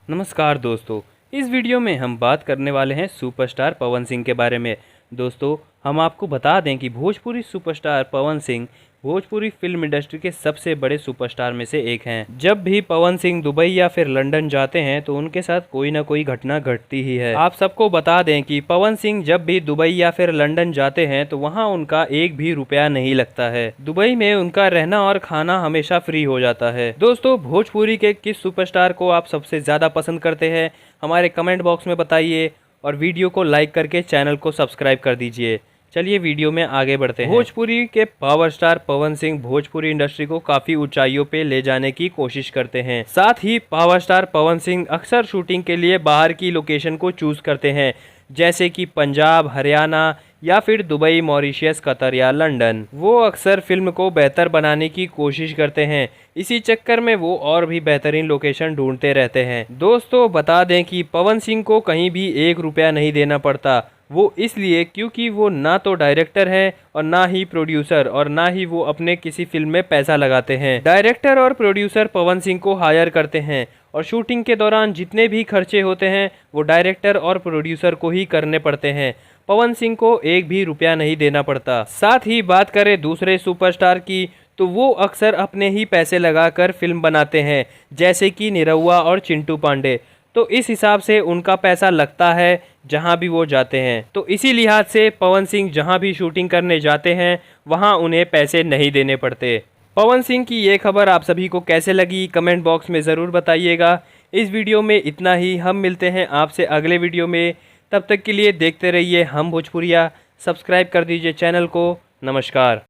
नमस्कार दोस्तों, इस वीडियो में हम बात करने वाले हैं सुपरस्टार पवन सिंह के बारे में। दोस्तों, हम आपको बता दें कि Bhojpuri superstar Pawan Singh Bhojpuri film industry के सबसे बड़े सुपरस्टार में से एक हैं। जब भी पवन सिंह दुबई या फिर लंदन जाते हैं तो उनके साथ कोई ना कोई घटना घटती ही है। आप सबको बता दें कि पवन सिंह जब भी दुबई या फिर लंदन जाते हैं तो वहां उनका एक भी रुपया नहीं लगता है। दुबई में उनका रहना और खाना हमेशा फ्री हो जाता है। दोस्तों, भोजपुरी के किस सुपरस्टार को आप सबसे ज्यादा पसंद करते हैं, हमारे कमेंट बॉक्स में बताइए और वीडियो को लाइक करके चैनल को सब्सक्राइब कर दीजिए। चलिए वीडियो में आगे बढ़ते हैं। भोजपुरी के power star Pawan Singh Bhojpuri industry को काफी ऊंचाइयों पे ले जाने की कोशिश करते हैं। साथ ही पावर स्टार पवन सिंह अक्सर शूटिंग के लिए बाहर की लोकेशन को चूज करते हैं, जैसे कि पंजाब, हरियाणा या फिर दुबई, मॉरिशस, कतर या लंदन। वो अक्सर फिल्म को बेहतर बनाने की कोशिश करते हैं। इसी चक्कर में वो और भी बेहतरीन लोकेशन ढूंढते रहते हैं। दोस्तों, बता दें कि पवन सिंह को कहीं भी एक रुपया नहीं देना पड़ता। वो इसलिए क्योंकि वो ना तो डायरेक्टर है और ना ही प्रोड्यूसर, और ना ही वो अपने किसी फिल्म में पैसा लगाते हैं। डायरेक्टर और प्रोड्यूसर पवन सिंह को हायर करते हैं और शूटिंग के दौरान जितने भी खर्चे होते हैं वो डायरेक्टर और प्रोड्यूसर को ही करने पड़ते हैं। पवन सिंह को एक भी रुपया नहीं देना पड़ता। साथ ही बात करें दूसरे सुपरस्टार की, तो वो अक्सर अपने ही पैसे लगाकर फिल्म बनाते हैं, जैसे कि निरहुआ और चिंटू पांडे। तो इस हिसाब से उनका पैसा लगता है जहां भी वो जाते हैं। तो इसी लिहाज से पवन सिंह जहां भी शूटिंग करने जाते हैं वहां उन्हें पैसे नहीं देने पड़ते। पवन सिंह की ये खबर आप सभी को कैसे लगी, कमेंट बॉक्स में ज़रूर बताइएगा। इस वीडियो में इतना ही। हम मिलते हैं आपसे अगले वीडियो में। तब तक के लिए देखते रहिए हम भोजपुरिया। सब्सक्राइब कर दीजिए चैनल को। नमस्कार।